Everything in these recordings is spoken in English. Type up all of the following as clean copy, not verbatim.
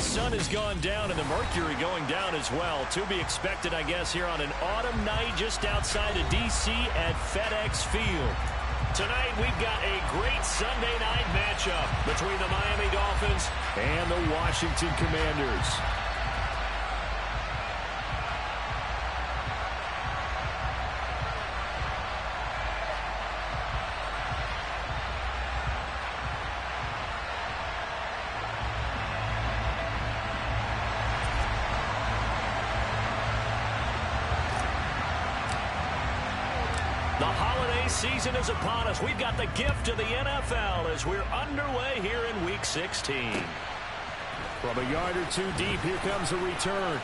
sun has gone down and the mercury going down as well. To be expected, I guess, here on an autumn night just outside of D.C. at FedEx Field. Tonight, we've got a great Sunday night matchup between the Miami Dolphins and the Washington Commanders. The holiday season is upon us. We've got the gift of the NFL as we're underway here in Week 16. From a yard or two deep, here comes a return.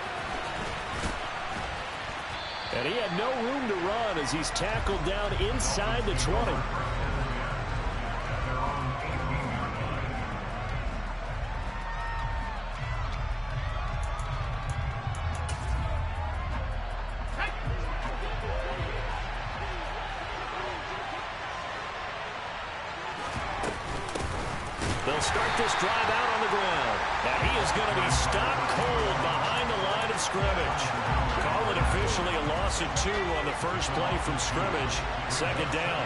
And he had no room to run as he's tackled down inside the 20. They'll start this drive out on the ground. And he is going to be stopped cold behind the line of scrimmage. Call it officially a loss of 2 on the first play from scrimmage. Second down.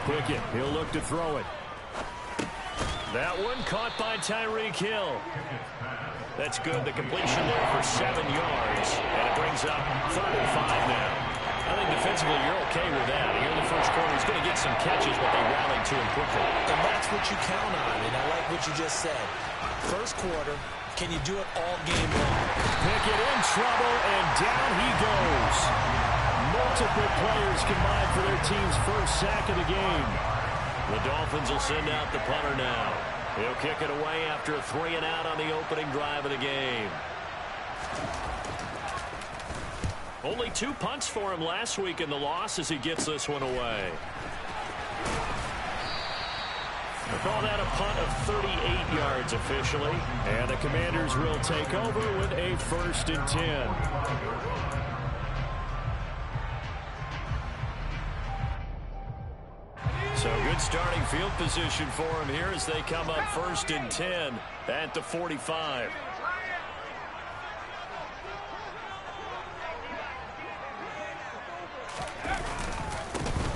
Pickett, he'll look to throw it. That one caught by Tyreek Hill. That's good. The completion there for 7 yards. And it brings up 3rd and 5 now. I think defensively you're okay with that. Here in the first quarter, he's going to get some catches, but they rallied to him quickly. And that's what you count on, and I like what you just said. First quarter, can you do it all game long? Pickett in trouble, and down he goes. Multiple players combined for their team's first sack of the game. The Dolphins will send out the punter now. He'll kick it away after a 3-and-out on the opening drive of the game. Only 2 punts for him last week in the loss as he gets this one away. We'll call that a punt of 38 yards officially. And the Commanders will take over with a 1st and 10. So good starting field position for him here as they come up 1st and 10 at the 45.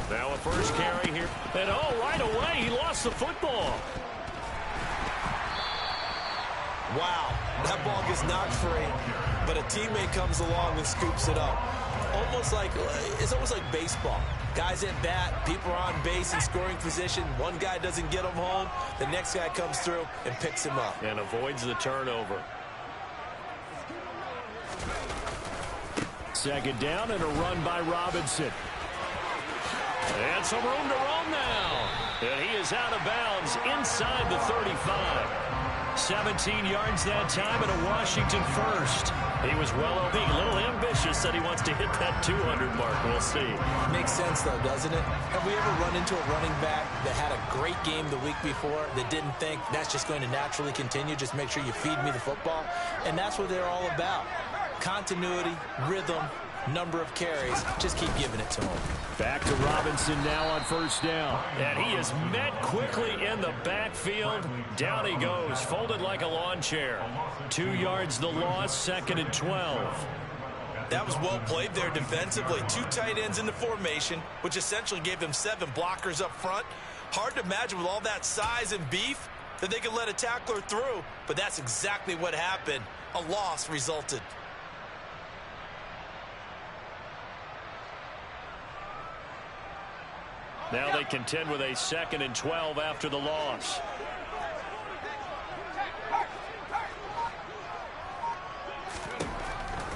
Now a first carry here. And right away, he lost the football. Wow, that ball gets knocked free, but a teammate comes along and scoops it up. It's almost like baseball. Guys at bat, people are on base in scoring position. One guy doesn't get him home. The next guy comes through and picks him up. And avoids the turnover. 2nd down and a run by Robinson. And some room to run now. And he is out of bounds inside the 35. 17 yards that time and a Washington first. He was being a little ambitious, said he wants to hit that 200 mark. We'll see. Makes sense, though, doesn't it? Have we ever run into a running back that had a great game the week before that didn't think that's just going to naturally continue? Just make sure you feed me the football. And that's what they're all about. Continuity, rhythm, number of carries. Just keep giving it to him. Back to Robinson now on 1st down. And he is met quickly in the backfield. Down he goes, folded like a lawn chair. 2 yards the loss, 2nd and 12. That was well played there defensively. 2 tight ends in the formation, which essentially gave them 7 blockers up front. Hard to imagine with all that size and beef that they could let a tackler through, but that's exactly what happened. A loss resulted. Now they contend with a 2nd and 12 after the loss.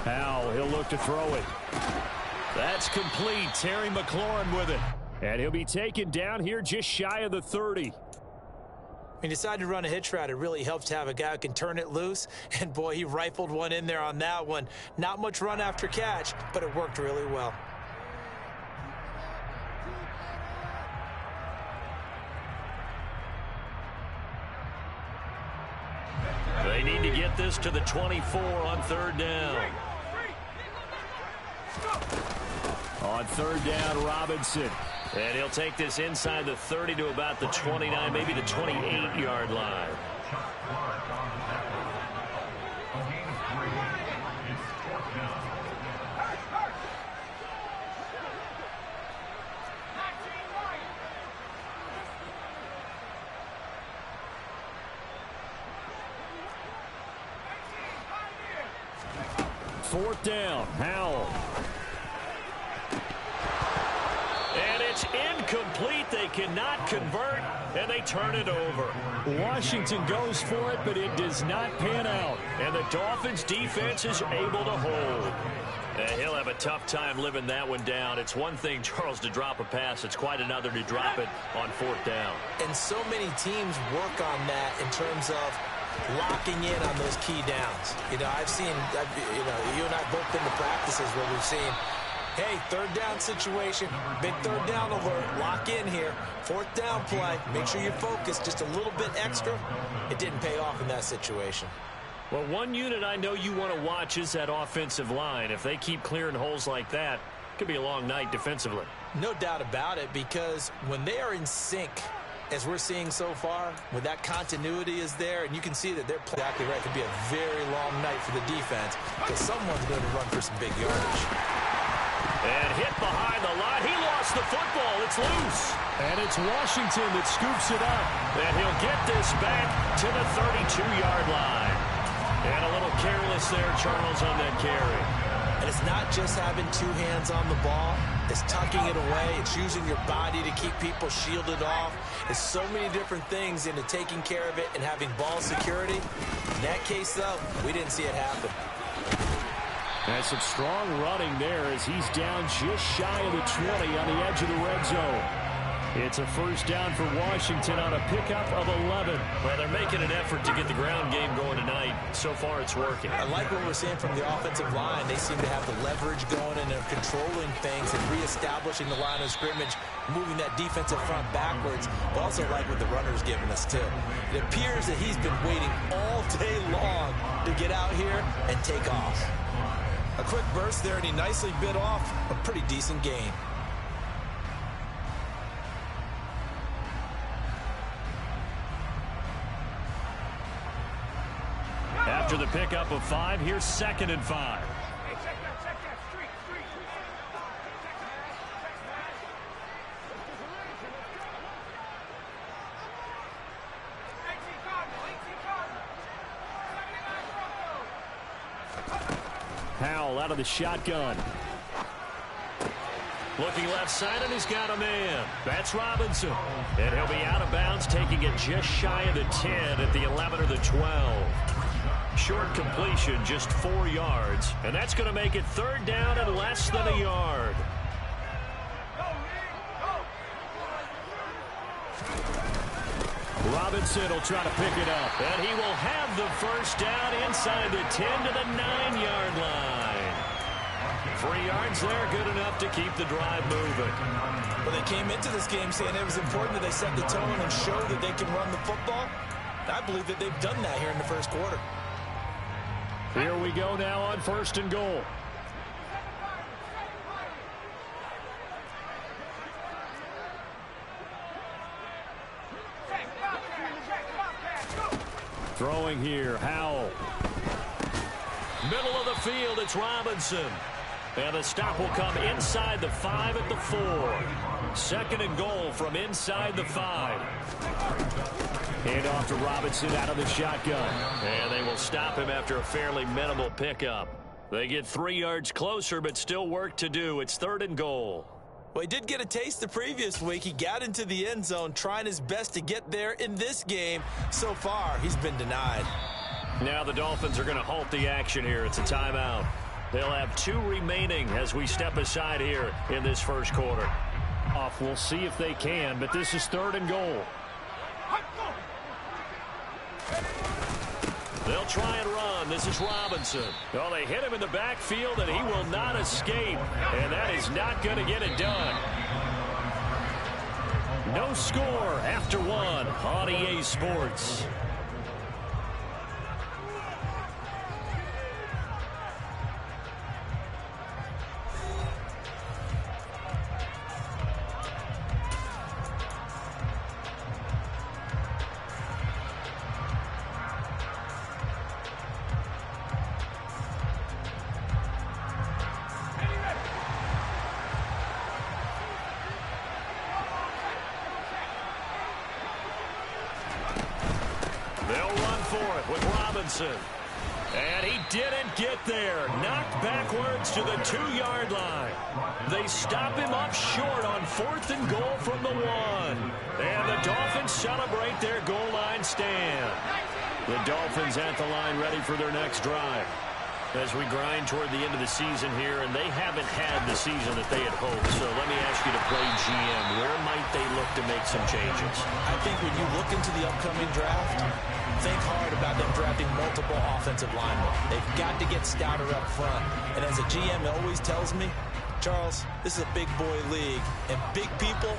Powell, he'll look to throw it. That's complete. Terry McLaurin with it. And he'll be taken down here just shy of the 30. He decided to run a hitch route. It really helps to have a guy who can turn it loose. And, boy, he rifled one in there on that one. Not much run after catch, but it worked really well. They need to get this to the 24 on 3rd down. On 3rd down, Robinson. And he'll take this inside the 30 to about the 29, maybe the 28-yard line. Fourth down, Howell. And it's incomplete. They cannot convert, and they turn it over. Washington goes for it, but it does not pan out. And the Dolphins' defense is able to hold. And he'll have a tough time living that one down. It's one thing, Charles, to drop a pass. It's quite another to drop it on fourth down. And so many teams work on that in terms of locking in on those key downs. You know, you and I both been to practices where we've seen, hey, third down situation, big third down alert, lock in here, fourth down play, make sure you're focused just a little bit extra. It didn't pay off in that situation. Well, one unit I know you want to watch is that offensive line. If they keep clearing holes like that, it could be a long night defensively. No doubt about it, because when they are in sync, as we're seeing so far, when that continuity is there, and you can see that they're exactly right, it could be a very long night for the defense, because someone's going to run for some big yardage. And hit behind the line. He lost the football. It's loose. And it's Washington that scoops it up. And he'll get this back to the 32-yard line. And a little careless there, Charles, on that carry. And it's not just having two hands on the ball. It's tucking it away. It's using your body to keep people shielded off. It's so many different things into taking care of it and having ball security. In that case, though, we didn't see it happen. And some strong running there as he's down just shy of the 20 on the edge of the red zone. It's a first down for Washington on a pickup of 11. Well, they're making an effort to get the ground game going tonight. So far, it's working. I like what we're seeing from the offensive line. They seem to have the leverage going, and they're controlling things and reestablishing the line of scrimmage, moving that defensive front backwards. But also like what the runner's giving us, too. It appears that he's been waiting all day long to get out here and take off. A quick burst there, and he nicely bit off a pretty decent gain. After the pickup of 5, here's 2nd and 5. Howell out of the shotgun. Looking left side, and he's got a man. That's Robinson. And he'll be out of bounds, taking it just shy of the 10 at the 11 or the 12. Short completion, just 4 yards. And that's going to make it third down and less than a yard. Robinson will try to pick it up. And he will have the first down inside the 10 to the 9-yard line. 3 yards there, good enough to keep the drive moving. Well, they came into this game saying it was important that they set the tone and show that they can run the football. I believe that they've done that here in the first quarter. Here we go now on 1st and goal. Throwing here, Howell. Middle of the field, it's Robinson. And the stop will come inside the 5 at the 4. 2nd and goal from inside the 5. Hand off to Robinson out of the shotgun. And they will stop him after a fairly minimal pickup. They get 3 yards closer, but still work to do. It's 3rd and goal. Well, he did get a taste the previous week. He got into the end zone, trying his best to get there in this game. So far, he's been denied. Now the Dolphins are going to halt the action here. It's a timeout. They'll have 2 remaining as we step aside here in this first quarter. We'll see if they can, but this is 3rd and goal. They'll try and run. This is Robinson. Oh, they hit him in the backfield, and he will not escape. And that is not going to get it done. No score after 1 on EA Sports. for it with Robinson. And he didn't get there. Knocked backwards to the 2-yard line. They stop him up short on 4th and goal from the 1. And the Dolphins celebrate their goal line stand. The Dolphins at the line ready for their next drive. As we grind toward the end of the season here, and they haven't had the season that they had hoped. So let me ask you to play GM. Where might they look to make some changes? I think when you look into the upcoming draft, think hard about them drafting multiple offensive linemen. They've got to get stouter up front. And as a GM always tells me, Charles, this is a big boy league, and big people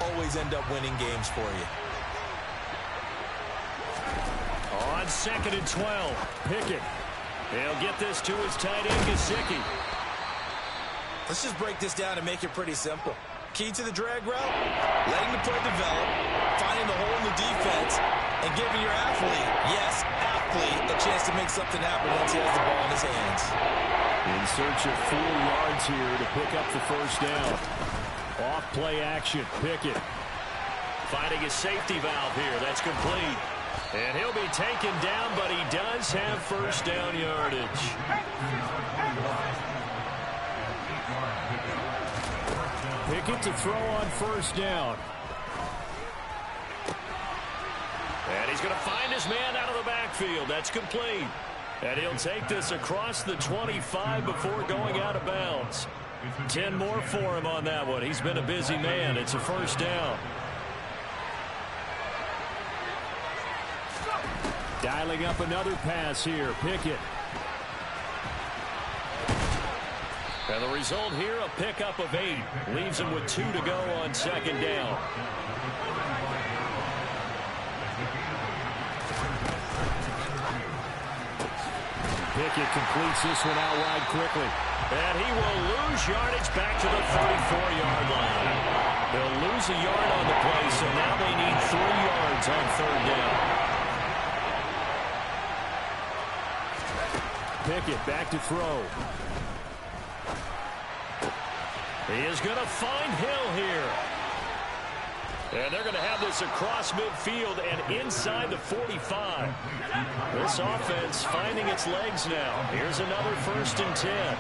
always end up winning games for you. On 2nd and 12, Pickett. He'll get this to his tight end, Gesicki. Let's just break this down and make it pretty simple. Key to the drag route, letting the play develop, finding the hole in the defense, and giving your athlete, yes, athlete, a chance to make something happen once he has the ball in his hands. In search of 4 yards here to pick up the first down. Off play action, Pickett. Finding a safety valve here. That's complete. And he'll be taken down, but he does have first down yardage. Pickett to throw on first down. And he's going to find his man out of the backfield. That's complete. And he'll take this across the 25 before going out of bounds. 10 more for him on that one. He's been a busy man. It's a first down. Dialing up another pass here, Pickett. And the result here, a pickup of 8. Leaves him with 2 to go on 2nd down. Pickett completes this one out wide quickly. And he will lose yardage back to the 34-yard line. They'll lose a yard on the play, so now they need 3 yards on 3rd down. Pickett back to throw. He is going to find Hill here. And they're going to have this across midfield and inside the 45. This offense finding its legs now. Here's another 1st and 10.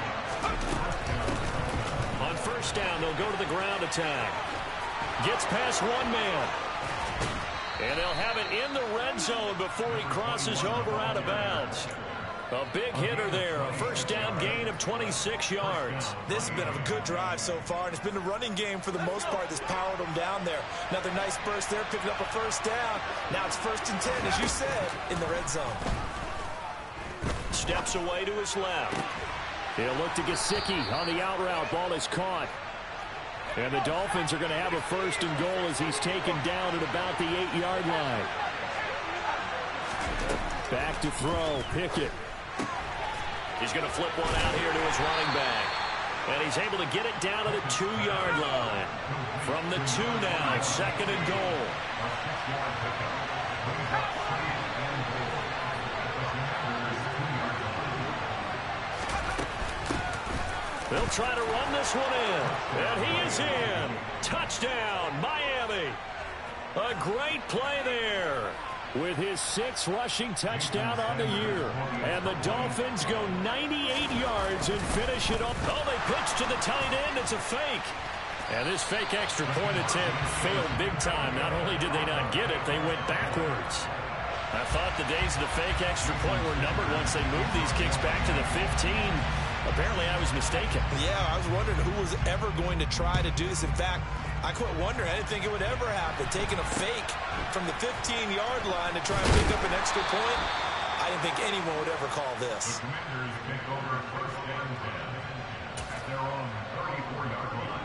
On first down, they'll go to the ground attack. Gets past one man. And they'll have it in the red zone before he crosses over out of bounds. A big hitter there, a first down gain of 26 yards. This has been a good drive so far, and it's been the running game for the most part that's powered them down there. Another nice burst there, picking up a first down. Now it's 1st and 10, as you said, in the red zone. Steps away to his left. He'll look to Gesicki on the out route. Ball is caught. And the Dolphins are going to have a 1st and goal as he's taken down at about the 8-yard line. Back to throw, Pickett. He's going to flip one out here to his running back. And he's able to get it down to the 2-yard line. From the 2 now, 2nd and goal. They'll try to run this one in. And he is in. Touchdown, Miami. A great play there. With his 6th rushing touchdown on the year. And the Dolphins go 98 yards and finish it up. Oh, they pitch to the tight end. It's a fake. And this fake extra point attempt failed big time. Not only did they not get it, they went backwards. I thought the days of the fake extra point were numbered once they moved these kicks back to the 15. Apparently, I was mistaken. Yeah, I was wondering who was ever going to try to do this. In fact, I quit wondering. I didn't think it would ever happen. Taking a fake from the 15-yard line to try and pick up an extra point, I didn't think anyone would ever call this. The Commanders take over 1st and 10 at their own 34-yard line.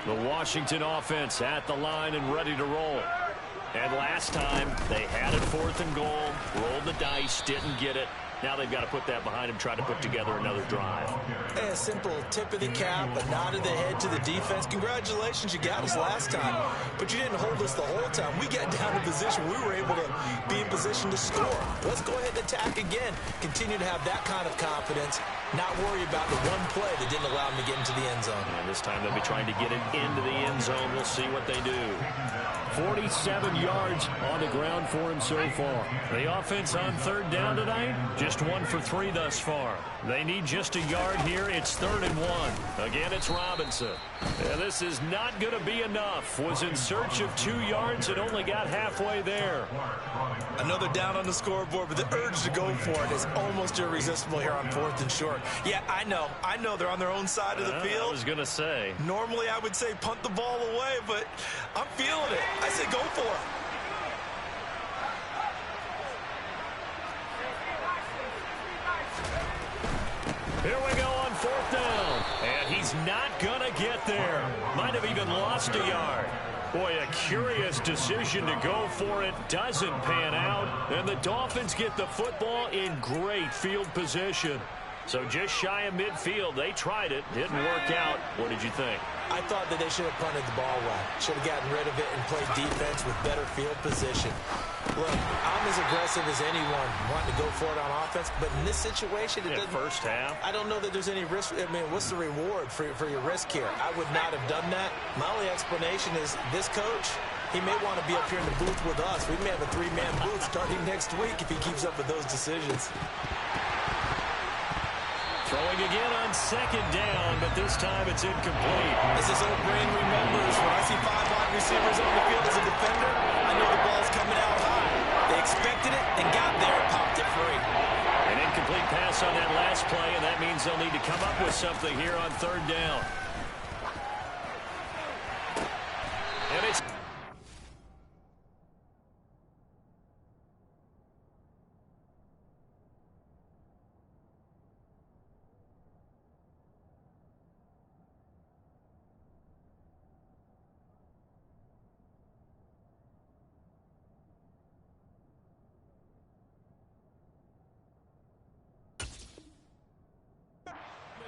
The Washington offense at the line and ready to roll. And last time, they had it 4th and goal, rolled the dice, didn't get it. Now they've got to put that behind them, try to put together another drive. A simple tip of the cap, a nod of the head to the defense. Congratulations, you got us last time, but you didn't hold us the whole time. We got down in position. We were able to be in position to score. Let's go ahead and attack again. Continue to have that kind of confidence, not worry about the one play that didn't allow them to get into the end zone. And this time they'll be trying to get it into the end zone. We'll see what they do. 47 yards on the ground for him so far. The offense on third down tonight, just 1 for 3 thus far. They need just a yard here. It's 3rd and 1. Again, it's Robinson. And this is not going to be enough. Was in search of 2 yards and only got halfway there. Another down on the scoreboard, but the urge to go for it is almost irresistible here on 4th and short. Yeah, I know they're on their own side of the field. I was going to say. Normally I would say punt the ball away, but I'm feeling it. I say go for it. Here we go on 4th down. And he's not going to get there. Might have even lost a yard. Boy, a curious decision to go for it. Doesn't pan out. And the Dolphins get the football in great field position. So just shy of midfield. They tried it. Didn't work out. What did you think? I thought that they should have punted the ball well. Should have gotten rid of it and played defense with better field position. Look, I'm as aggressive as anyone wanting to go for it on offense, but in this situation, it doesn't. First half. I don't know that there's any risk. I mean, what's the reward for your risk here? I would not have done that. My only explanation is this coach, he may want to be up here in the booth with us. We may have a 3-man booth starting next week if he keeps up with those decisions. Throwing again on 2nd down, but this time it's incomplete. As this old brain remembers, when I see 5 wide receivers on the field as a defender, I know the ball's coming out high. They expected it and got there and popped it free. An incomplete pass on that last play, and that means they'll need to come up with something here on 3rd down. And it's...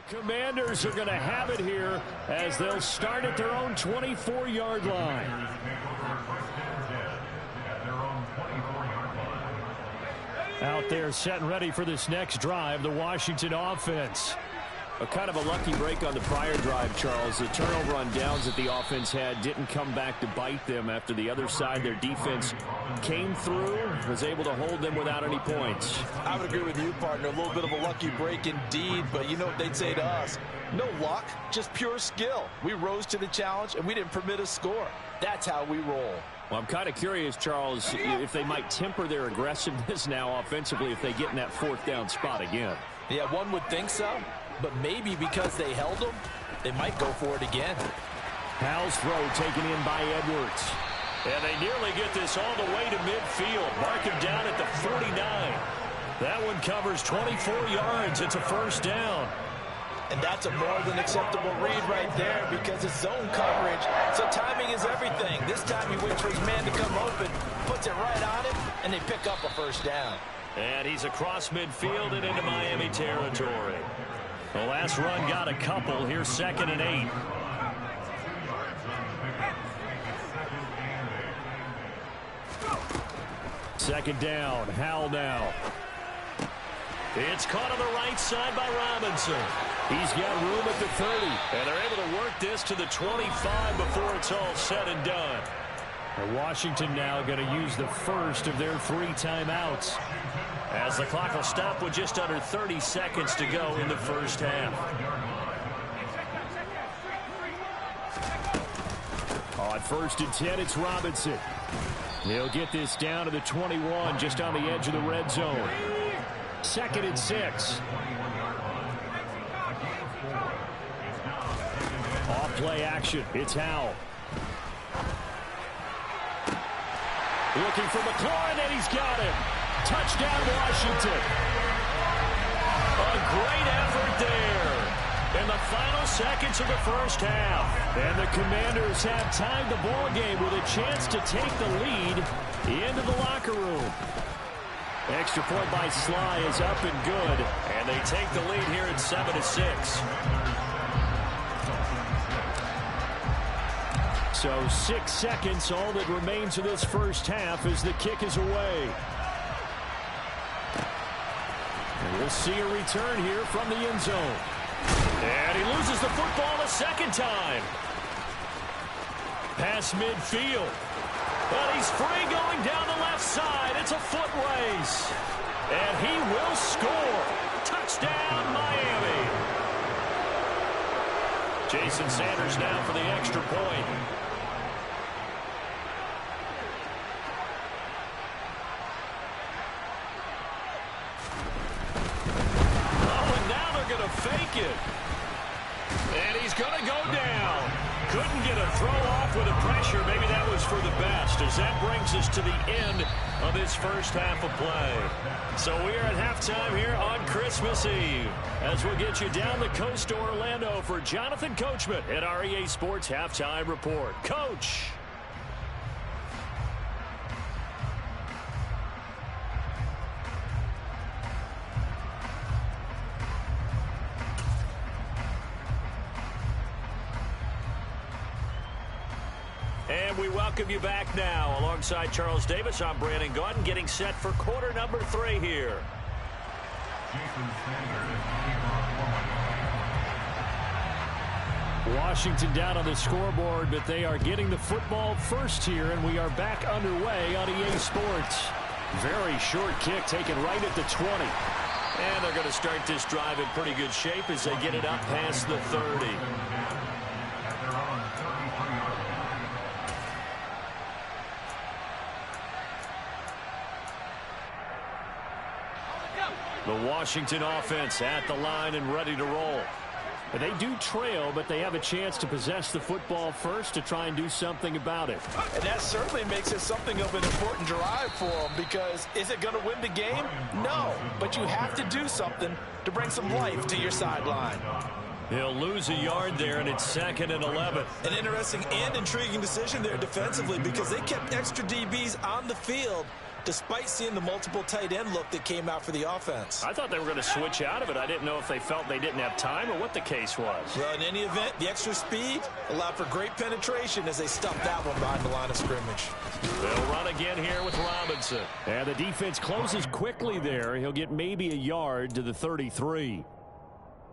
Commanders are going to have it here as they'll start at their own 24-yard line. Out there set and ready for this next drive, the Washington offense. A kind of a lucky break on the prior drive, Charles. The turnover on downs that the offense had didn't come back to bite them after the other side. Their defense came through, was able to hold them without any points. I would agree with you, partner. A little bit of a lucky break indeed, but you know what they'd say to us? No luck, just pure skill. We rose to the challenge, and we didn't permit a score. That's how we roll. Well, I'm kind of curious, Charles, if they might temper their aggressiveness now offensively if they get in that 4th down spot again. Yeah, one would think so. But maybe because they held them, they might go for it again. Howell's throw taken in by Edwards. And they nearly get this all the way to midfield. Mark him down at the 49. That one covers 24 yards. It's a 1st down. And that's a more than acceptable read right there because it's zone coverage. So timing is everything. This time he waits for his man to come open, puts it right on him, and they pick up a 1st down. And he's across midfield and into Miami territory. The last run got a couple. Here's 2nd and 8. Second down. Howell now. It's caught on the right side by Robinson. He's got room at the 30. And they're able to work this to the 25 before it's all said and done. And Washington now going to use the first of their 3 timeouts, as the clock will stop with just under 30 seconds to go in the 1st half. On 1st and 10, it's Robinson. He'll get this down to the 21, just on the edge of the red zone. 2nd and 6. Off play action. It's Howell. Looking for McLaurin, and he's got him. Touchdown, Washington. A great effort there in the final seconds of the 1st half. And the Commanders have tied the ball game with a chance to take the lead into the locker room. Extra point by Sly is up and good. And they take the lead here at 7-6. So 6 seconds, all that remains of this first half as the kick is away. And we'll see a return here from the end zone. And he loses the football a second time. Pass midfield. But he's free going down the left side. It's a foot race. And he will score. Touchdown, Miami. Jason Sanders now for the extra point. Fake it. And he's going to go down. Couldn't get a throw off with the pressure. Maybe that was for the best, as that brings us to the end of this first half of play. So we are at halftime here on Christmas Eve, as we'll get you down the coast to Orlando for Jonathan Coachman at our EA Sports Halftime Report. Coach. And we welcome you back now. Alongside Charles Davis, I'm Brandon Gaudin, getting set for quarter number 3 here. Washington down on the scoreboard, but they are getting the football first here, and we are back underway on EA Sports. Very short kick taken right at the 20. And they're going to start this drive in pretty good shape as they get it up past the 30. The Washington offense at the line and ready to roll. They do trail, but they have a chance to possess the football first to try and do something about it. And that certainly makes it something of an important drive for them, because is it going to win the game? No, but you have to do something to bring some life to your sideline. He'll lose a yard there, and it's 2nd and 11. An interesting and intriguing decision there defensively, because they kept extra DBs on the field despite seeing the multiple tight end look that came out for the offense. I thought they were going to switch out of it. I didn't know if they felt they didn't have time or what the case was. Well, in any event, the extra speed allowed for great penetration as they stuffed that one behind the line of scrimmage. They'll run again here with Robinson. And the defense closes quickly there. He'll get maybe a yard to the 33.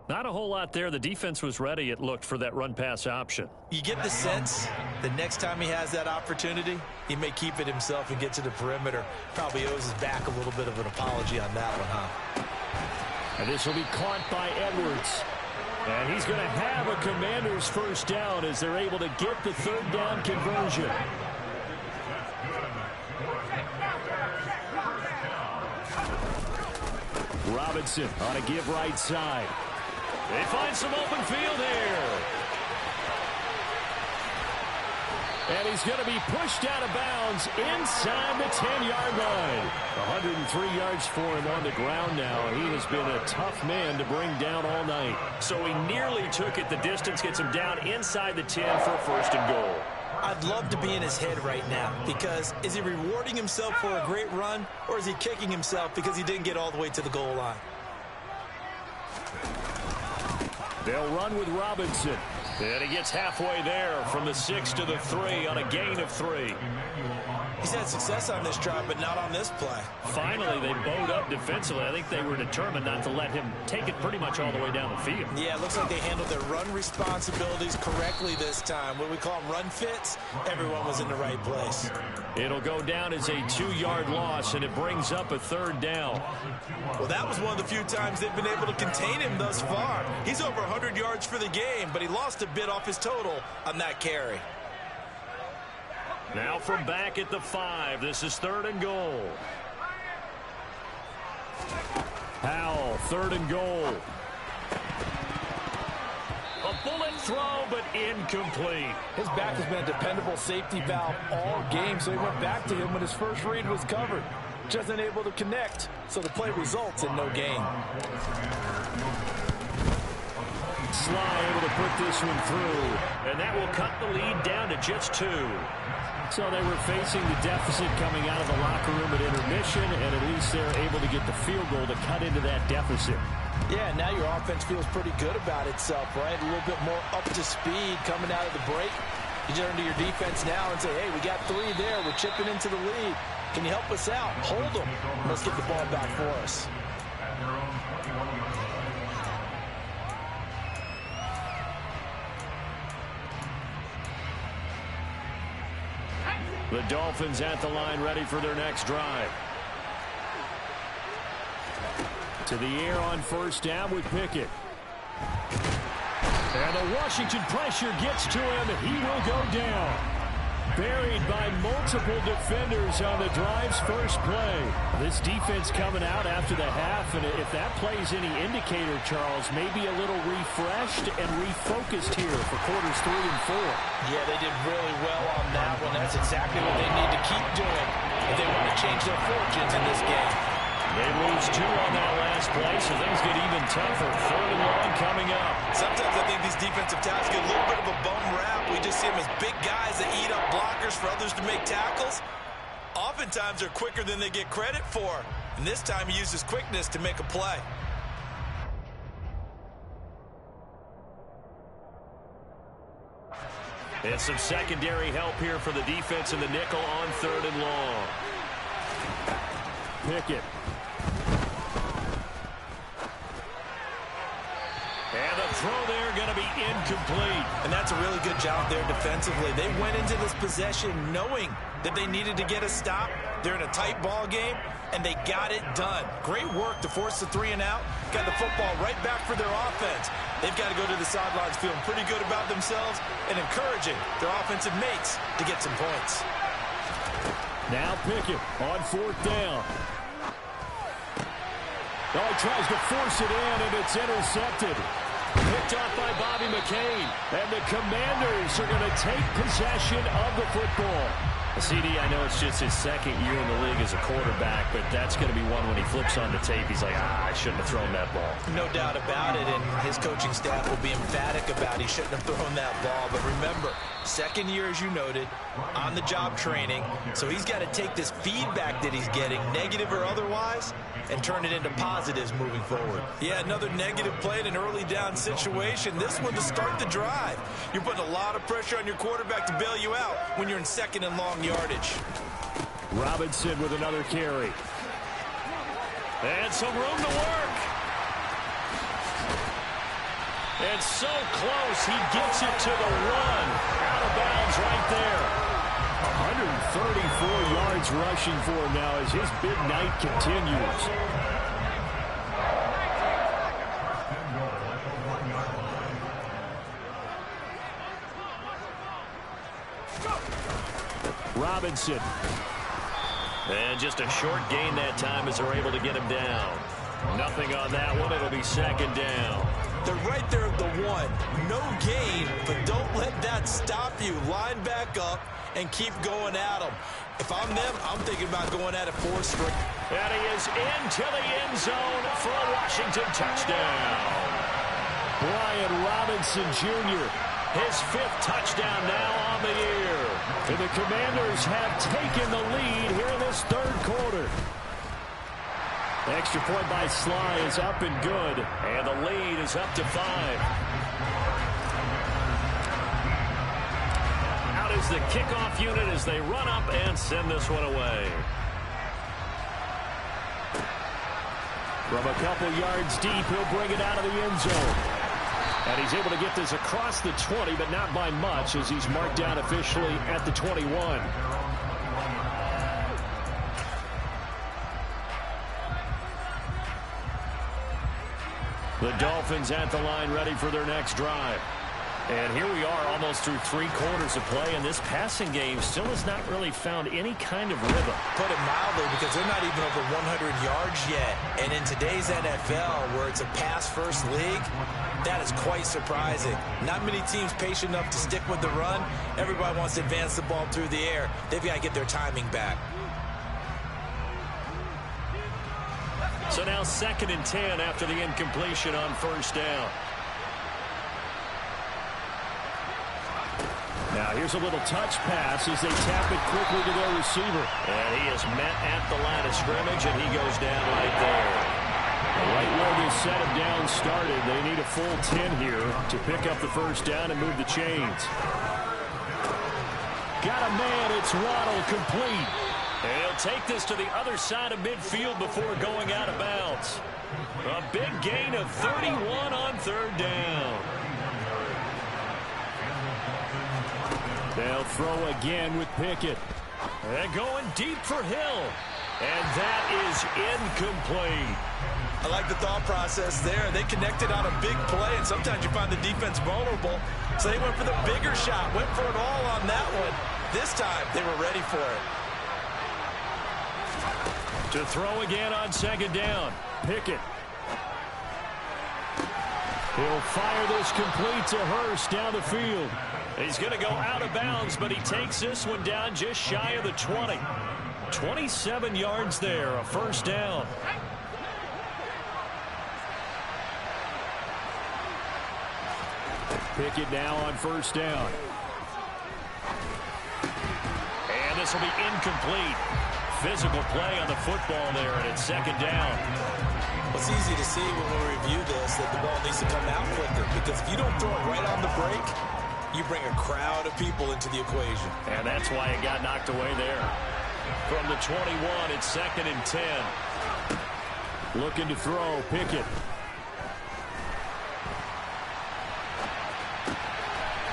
Not a whole lot there. The defense was ready, it looked, for that run-pass option. You get the sense the next time he has that opportunity, he may keep it himself and get to the perimeter. Probably owes his back a little bit of an apology on that one, huh? And this will be caught by Edwards. And he's going to have a Commander's first down as they're able to get the 3rd down conversion. Robinson on a give right side. They find some open field here. And he's going to be pushed out of bounds inside the 10-yard line. 103 yards for him on the ground now. He has been a tough man to bring down all night. So he nearly took it the distance, gets him down inside the 10 for 1st and goal. I'd love to be in his head right now, because is he rewarding himself for a great run, or is he kicking himself because he didn't get all the way to the goal line? They'll run with Robinson. And he gets halfway there from the 6 to the 3 on a gain of 3. He's had success on this drive, but not on this play. Finally, they bowed up defensively. I think they were determined not to let him take it pretty much all the way down the field. Yeah, it looks like they handled their run responsibilities correctly this time. What we call them run fits, everyone was in the right place. It'll go down as a 2-yard loss, and it brings up a 3rd down. Well, that was one of the few times they've been able to contain him thus far. He's over 100 yards for the game, but he lost a bit off his total on that carry. Now from back at the 5, this is 3rd and goal. Howell, 3rd and goal. A bullet throw, but incomplete. His back has been a dependable safety valve all game, so he went back to him when his first read was covered. Just unable to connect, so the play results in no gain. Sly able to put this one through, and that will cut the lead down to just 2. So they were facing the deficit coming out of the locker room at intermission, and at least they're able to get the field goal to cut into that deficit. Yeah, now your offense feels pretty good about itself, right? A little bit more up to speed coming out of the break. You turn to your defense now and say, hey, we got 3 there. We're chipping into the lead. Can you help us out? Hold them. Let's get the ball back for us. The Dolphins at the line ready for their next drive. To the air on first down with Pickett. And the Washington pressure gets to him. He will go down. Buried by multiple defenders on the drive's first play. This defense coming out after the half, and if that plays any indicator, Charles, maybe a little refreshed and refocused here for quarters 3 and 4. Yeah, they did really well on that one. That's exactly what they need to keep doing if they want to change their fortunes in this game. They lose 2 on that last play, so things get even tougher. 3rd and long coming up. Sometimes I think these defensive tackles get a little bit of a bum rap. We just see them as big guys that eat up blockers for others to make tackles. Oftentimes they're quicker than they get credit for. And this time he uses quickness to make a play. And some secondary help here for the defense in the nickel on 3rd and long. Pickett. And the throw there going to be incomplete. And that's a really good job there defensively. They went into this possession knowing that they needed to get a stop. They're in a tight ball game, and they got it done. Great work to force the 3 and out. Got the football right back for their offense. They've got to go to the sidelines feeling pretty good about themselves and encouraging their offensive mates to get some points. Now Pickett on 4th down. Oh, he tries to force it in, and it's intercepted. Picked off by Bobby McCain. And the Commanders are going to take possession of the football. CD, I know it's just his 2nd year in the league as a quarterback, but that's going to be one when he flips on the tape. He's like, I shouldn't have thrown that ball. No doubt about it, and his coaching staff will be emphatic about he shouldn't have thrown that ball. But remember, 2nd year, as you noted, on-the-job training. So he's got to take this feedback that he's getting, negative or otherwise, and turn it into positives moving forward. Yeah, another negative play in an early down situation. This one to start the drive. You're putting a lot of pressure on your quarterback to bail you out when you're in 2nd and long yardage. Robinson with another carry. And some room to work. And so close, he gets it to the 1. Out of bounds right there. 134 yards rushing for him now as his big night continues. Robinson. And just a short gain that time as they're able to get him down. Nothing on that one. It'll be 2nd down. They're right there at the 1. No gain, but don't let that stop you. Line back up and keep going at them. If I'm them, I'm thinking about going at it 4 straight. And he is into the end zone for a Washington touchdown. Brian Robinson Jr., his 5th touchdown now on the year. And the Commanders have taken the lead here in this 3rd quarter. Extra point by Sly is up and good. And the lead is up to 5. Out is the kickoff unit as they run up and send this one away. From a couple yards deep, he'll bring it out of the end zone. And he's able to get this across the 20, but not by much as he's marked down officially at the 21. The Dolphins at the line ready for their next drive. And here we are almost through 3 quarters of play, and this passing game still has not really found any kind of rhythm. Put it mildly, because they're not even over 100 yards yet. And in today's NFL, where it's a pass-first league, that is quite surprising. Not many teams patient enough to stick with the run. Everybody wants to advance the ball through the air. They've got to get their timing back. So now 2nd and 10 after the incompletion on 1st down. Now Now here's a little touch pass as they tap it quickly to their receiver. And he is met at the line of scrimmage, and he goes down right there. Right where this set of downs started, they need a full 10 here to pick up the first down and move the chains. Got a man, it's Waddle, complete. And he'll take this to the other side of midfield before going out of bounds. A big gain of 31 on third down. They'll throw again with Pickett. And going deep for Hill. And that is incomplete. I like the thought process there. They connected on a big play, and sometimes you find the defense vulnerable. So they went for the bigger shot, went for it all on that one. This time, they were ready for it. To throw again on second down. Pickett. He'll fire this complete to Hurst down the field. He's going to go out of bounds, but he takes this one down just shy of the 20. 27 yards there, a first down. Pickett now on first down. And this will be incomplete. Physical play on the football there, and it's second down. It's easy to see when we review this that the ball needs to come out quicker, because if you don't throw it right on the break, you bring a crowd of people into the equation. And that's why it got knocked away there. From the 21, it's second and 10. Looking to throw, Pickett.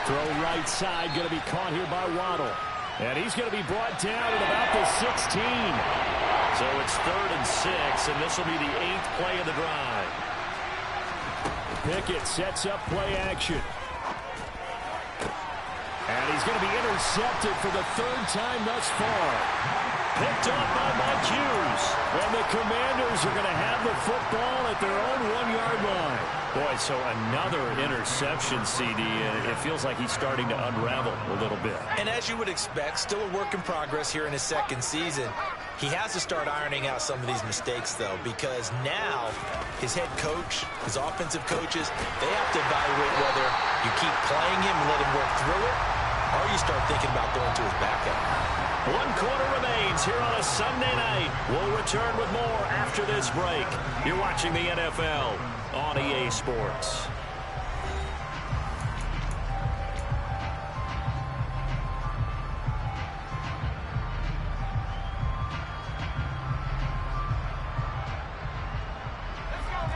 Throw right side, going to be caught here by Waddle. And he's going to be brought down at about the 16. So it's third and 6, and this will be the 8th play of the drive. Pickett sets up play action. And he's going to be intercepted for the third time thus far. Picked up by Mike Hughes. And the Commanders are going to have the football at their own 1-yard line. Boy, so another interception, CD, and it feels like he's starting to unravel a little bit. And as you would expect, still a work in progress here in his second season. He has to start ironing out some of these mistakes, though, because now his head coach, his offensive coaches, they have to evaluate whether you keep playing him and let him work through it, or you start thinking about going to his backup. 1 quarter remains here on a Sunday night. We'll return with more after this break. You're watching the NFL on EA Sports.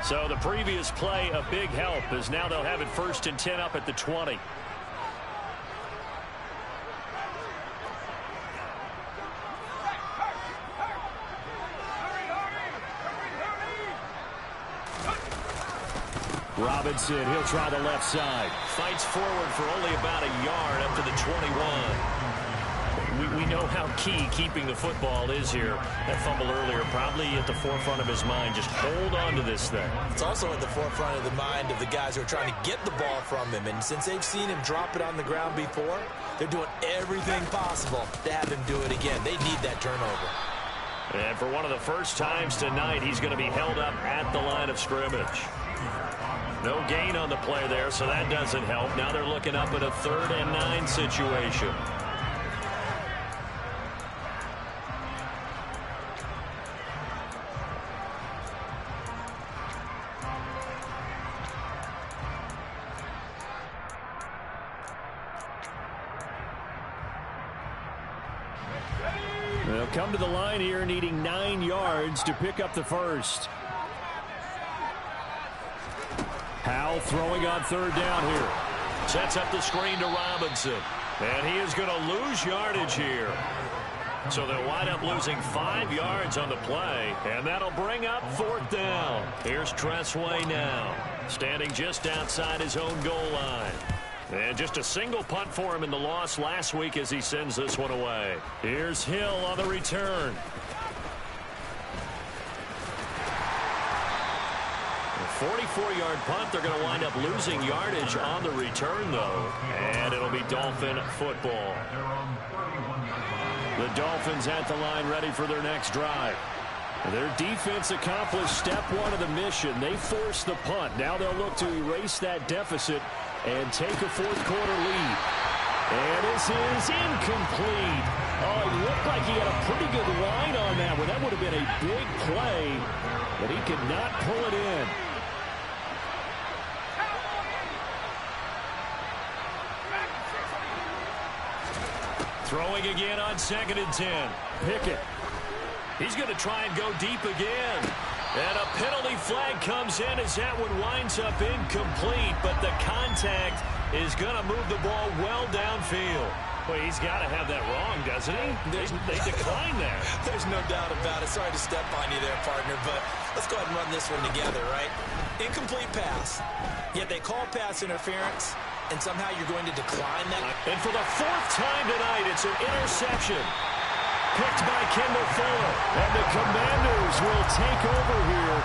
So the previous play, a big help, as now they'll have it first and 10 up at the 20. Robinson, he'll try the left side. Fights forward for only about a yard up to the 21. We know how key keeping the football is here. That fumble earlier probably at the forefront of his mind. Just hold on to this thing. It's also at the forefront of the mind of the guys who are trying to get the ball from him. And since they've seen him drop it on the ground before, they're doing everything possible to have him do it again. They need that turnover. And for one of the first times tonight, he's going to be held up at the line of scrimmage. No gain on the play there, so that doesn't help. Now they're looking up at a 3rd and 9 situation. They'll come to the line here needing 9 yards to pick up the first. Howell throwing on 3rd down here. Sets up the screen to Robinson. And he is going to lose yardage here. So they'll wind up losing 5 yards on the play. And that'll bring up 4th down. Here's Tressway now. Standing just outside his own goal line. And just a single punt for him in the loss last week as he sends this one away. Here's Hill on the return. A 44-yard punt. They're going to wind up losing yardage on the return, though. And it'll be Dolphin football. The Dolphins at the line ready for their next drive. Their defense accomplished step 1 of the mission. They forced the punt. Now they'll look to erase that deficit and take a 4th quarter lead. And this is incomplete. Oh, it looked like he had a pretty good line on that one. That would have been a big play, but he could not pull it in. Throwing again on 2nd and 10. Pickett. He's going to try and go deep again. And a penalty flag comes in as that one winds up incomplete, but the contact is going to move the ball well downfield. Well, he's got to have that wrong, doesn't he? They decline that. There's no doubt about it. Sorry to step on you there, partner, but let's go ahead and run this one together, right? Incomplete pass, yet they call pass interference, and somehow you're going to decline that. And for the 4th time tonight, it's an interception. Picked by Kendall Fuller. And the Commanders will take over here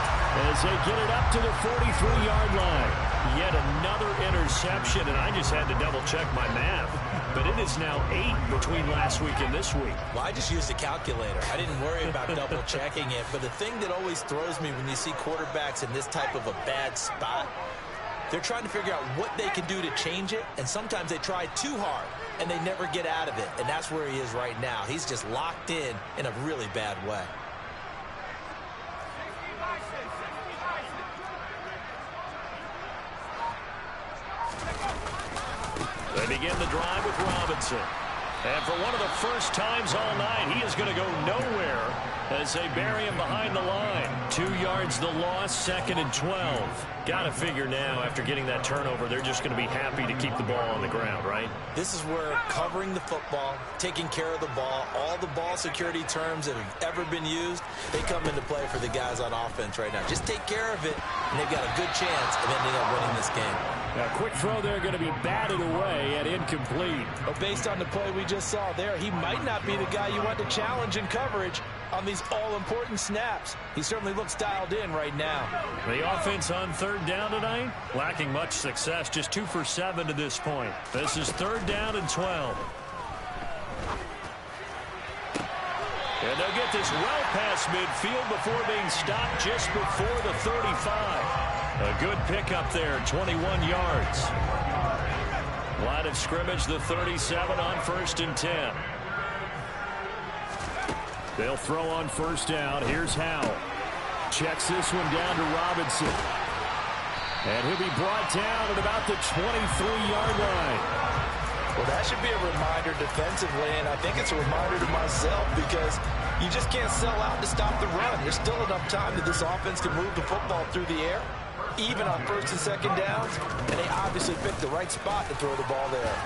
as they get it up to the 43-yard line. Yet another interception, and I just had to double-check my math. But it is now 8 between last week and this week. Well, I just used a calculator. I didn't worry about double-checking it. But the thing that always throws me when you see quarterbacks in this type of a bad spot, they're trying to figure out what they can do to change it, and sometimes they try too hard, and they never get out of it. And that's where he is right now. He's just locked in a really bad way. They begin the drive with Robinson. And for one of the first times all night, he is going to go nowhere as they bury him behind the line. 2 yards the loss, 2nd and 12. Got to figure now, after getting that turnover, they're just going to be happy to keep the ball on the ground, right? This is where covering the football, taking care of the ball, all the ball security terms that have ever been used, they come into play for the guys on offense right now. Just take care of it, and they've got a good chance of ending up winning this game. Now, quick throw there going to be batted away and incomplete. But based on the play we just saw there, he might not be the guy you want to challenge in coverage on these all-important snaps. He certainly looks dialed in right now. The offense on 3rd down tonight, lacking much success, just 2 for 7 to this point. This is 3rd down and 12. And they'll get this well past midfield before being stopped just before the 35. A good pickup there, 21 yards. Line of scrimmage, the 37 on 1st and 10. They'll throw on 1st down. Here's Howell. Checks this one down to Robinson. And he'll be brought down at about the 23-yard line. Well, that should be a reminder defensively, and I think it's a reminder to myself because you just can't sell out to stop the run. There's still enough time that this offense can move the football through the air, even on 1st and 2nd downs, and they obviously picked the right spot to throw the ball there.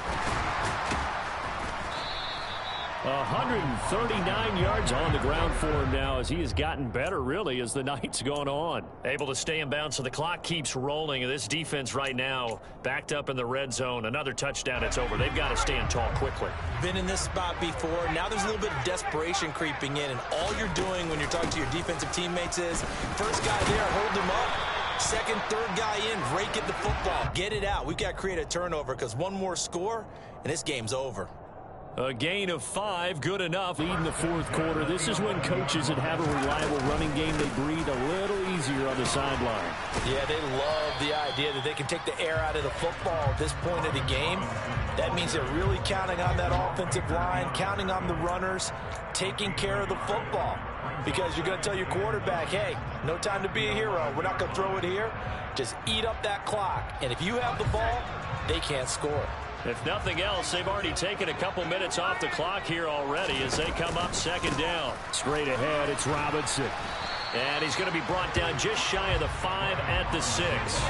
139 yards on the ground for him now as he has gotten better, really, as the night's gone on. Able to stay in bounds, so the clock keeps rolling, and this defense right now backed up in the red zone. Another touchdown, it's over. They've got to stand tall quickly. Been in this spot before. Now there's a little bit of desperation creeping in, and all you're doing when you're talking to your defensive teammates is, first guy there, hold him up. Second, third guy in, rake at the football. Get it out. We've got to create a turnover because one more score, and this game's over. A gain of 5, good enough. Lead in the 4th quarter. This is when coaches that have a reliable running game, they breathe a little easier on the sideline. Yeah, they love the idea that they can take the air out of the football at this point of the game. That means they're really counting on that offensive line, counting on the runners, taking care of the football. Because you're going to tell your quarterback, hey, no time to be a hero. We're not going to throw it here. Just eat up that clock. And if you have the ball, they can't score. If nothing else, they've already taken a couple minutes off the clock here already as they come up 2nd down. Straight ahead, it's Robinson. And he's going to be brought down just shy of the 5 at the 6.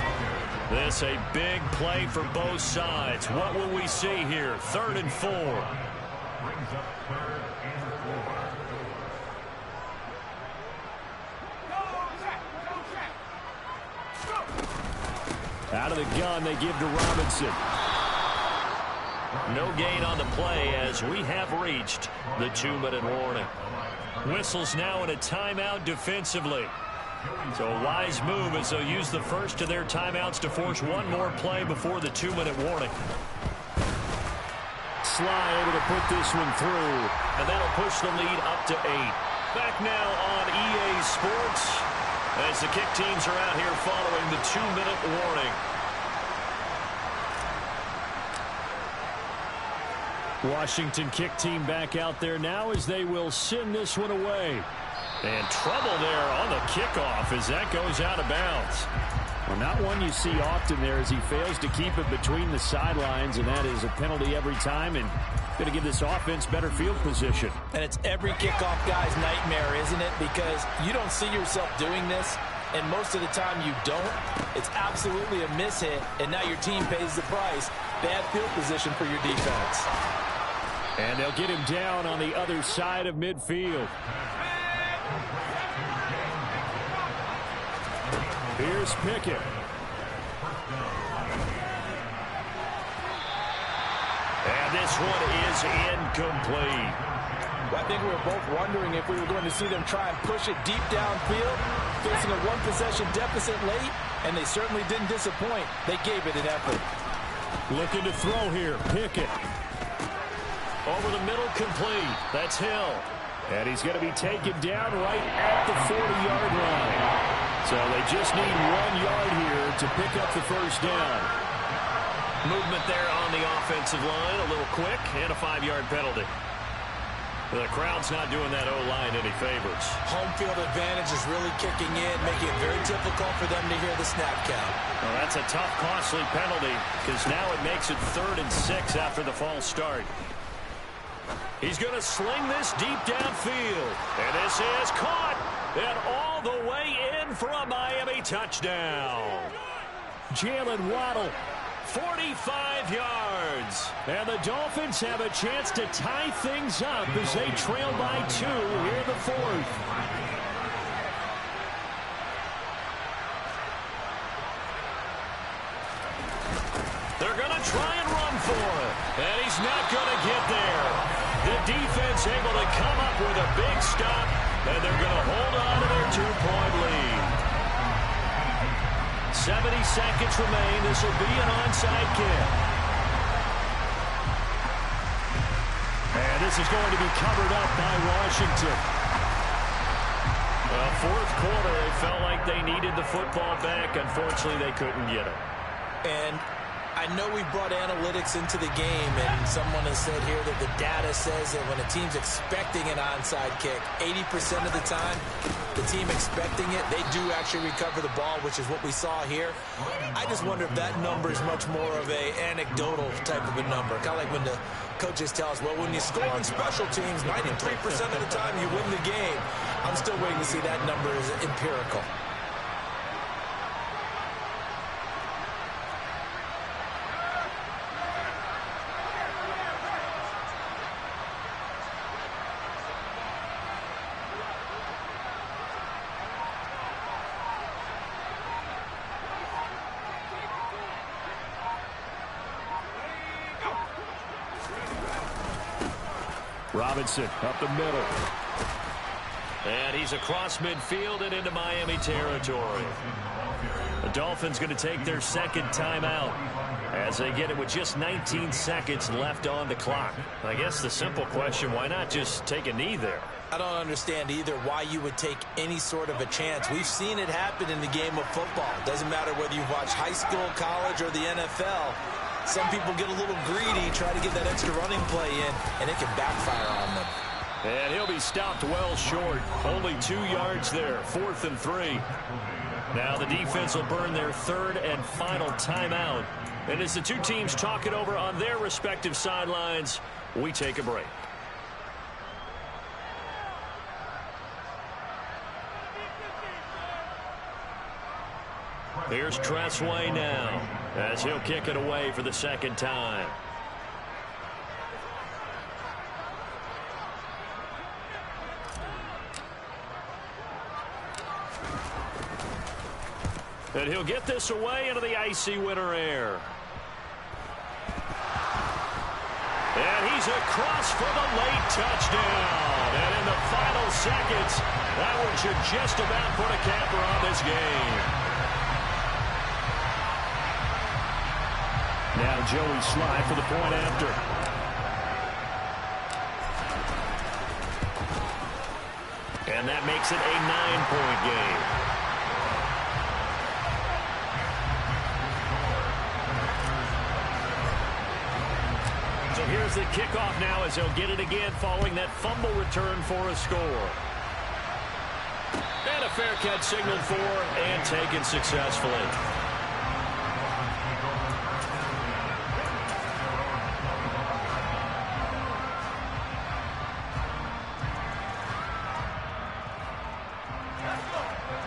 This a big play for both sides. What will we see here? 3rd and 4. Brings up 3rd and 4. Out of the gun, they give to Robinson. No gain on the play as we have reached the 2-minute warning. Whistles now in a timeout defensively. So a wise move as they'll use the first of their timeouts to force one more play before the 2-minute warning. Sly able to put this one through, and that'll push the lead up to 8. Back now on EA Sports as the kick teams are out here following the 2-minute warning. Washington kick team back out there now as they will send this one away. And trouble there on the kickoff as that goes out of bounds. Well, not one you see often there as he fails to keep it between the sidelines, and that is a penalty every time and going to give this offense better field position. And it's every kickoff guy's nightmare, isn't it? Because you don't see yourself doing this, and most of the time you don't. It's absolutely a mishit, and now your team pays the price. Bad field position for your defense. And they'll get him down on the other side of midfield. Here's Pickett. And this one is incomplete. I think we were both wondering if we were going to see them try and push it deep downfield, facing a one-possession deficit late, and they certainly didn't disappoint. They gave it an effort. Looking to throw here, Pickett. Over the middle, complete. That's Hill. And he's going to be taken down right at the 40-yard line. So they just need 1 yard here to pick up the first down. Movement there on the offensive line, a little quick, and a 5-yard penalty. The crowd's not doing that O-line any favors. Home field advantage is really kicking in, making it very difficult for them to hear the snap count. Well, that's a tough, costly penalty because now it makes it 3rd and 6 after the false start. He's going to sling this deep downfield. And this is caught. And all the way in for a Miami touchdown. Jalen Waddle, 45 yards. And the Dolphins have a chance to tie things up as they trail by 2 here in the 4th. They're going to try and run for it. And he's not going to get there. The defense able to come up with a big stop, and they're going to hold on to their 2-point lead. 70 seconds remain. This will be an onside kick. And this is going to be covered up by Washington. Fourth quarter, they felt like they needed the football back. Unfortunately, they couldn't get it. And I know we brought analytics into the game, and someone has said here that the data says that when a team's expecting an onside kick, 80% of the time, the team expecting it, they do actually recover the ball, which is what we saw here. I just wonder if that number is much more of a anecdotal type of a number. Kind of like when the coaches tell us, well, when you score on special teams, 93% of the time you win the game. I'm still waiting to see that number is empirical. Robinson up the middle. And he's across midfield and into Miami territory. The Dolphins going to take their second timeout as they get it with just 19 seconds left on the clock. I guess the simple question, why not just take a knee there? I don't understand either why you would take any sort of a chance. We've seen it happen in the game of football. Doesn't matter whether you watch high school, college, or the NFL. Some people get a little greedy, try to get that extra running play in, and it can backfire on them. And he'll be stopped well short. Only 2 yards there, 4th and 3. Now the defense will burn their 3rd and final timeout. And as the two teams talk it over on their respective sidelines, we take a break. Here's Tressway now as he'll kick it away for the second time. And he'll get this away into the icy winter air. And he's across for the late touchdown. And in the final seconds, that one should just about put a capper on this game. Now Joey Sly for the point after. And that makes it a 9-point game. So here's has the kickoff now as he'll get it again following that fumble return for a score. And a fair catch signaled for and taken successfully.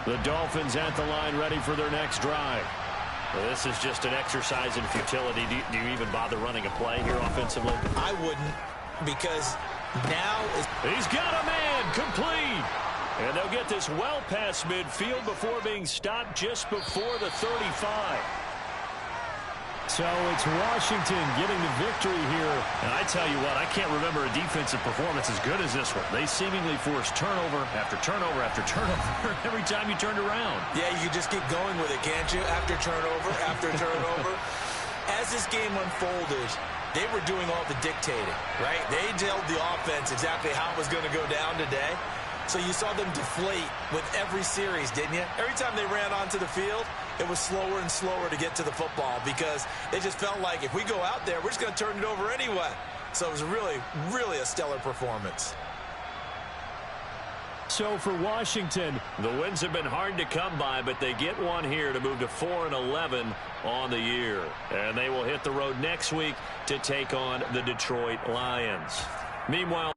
The Dolphins at the line ready for their next drive. Well, this is just an exercise in futility. Do you even bother running a play here offensively? I wouldn't, because now is... He's got a man, complete. And they'll get this well past midfield before being stopped just before the 35. So it's Washington getting the victory here. And I tell you what, I can't remember a defensive performance as good as this one. They seemingly forced turnover after turnover after turnover every time you turned around. Yeah, you just keep going with it, can't you? After turnover, after turnover. As this game unfolded, they were doing all the dictating, right? They told the offense exactly how it was going to go down today. So you saw them deflate with every series, didn't you? Every time they ran onto the field, it was slower and slower to get to the football because they just felt like if we go out there, we're just going to turn it over anyway. So it was really, really a stellar performance. So for Washington, the wins have been hard to come by, but they get one here to move to 4-11 on the year. And they will hit the road next week to take on the Detroit Lions. Meanwhile,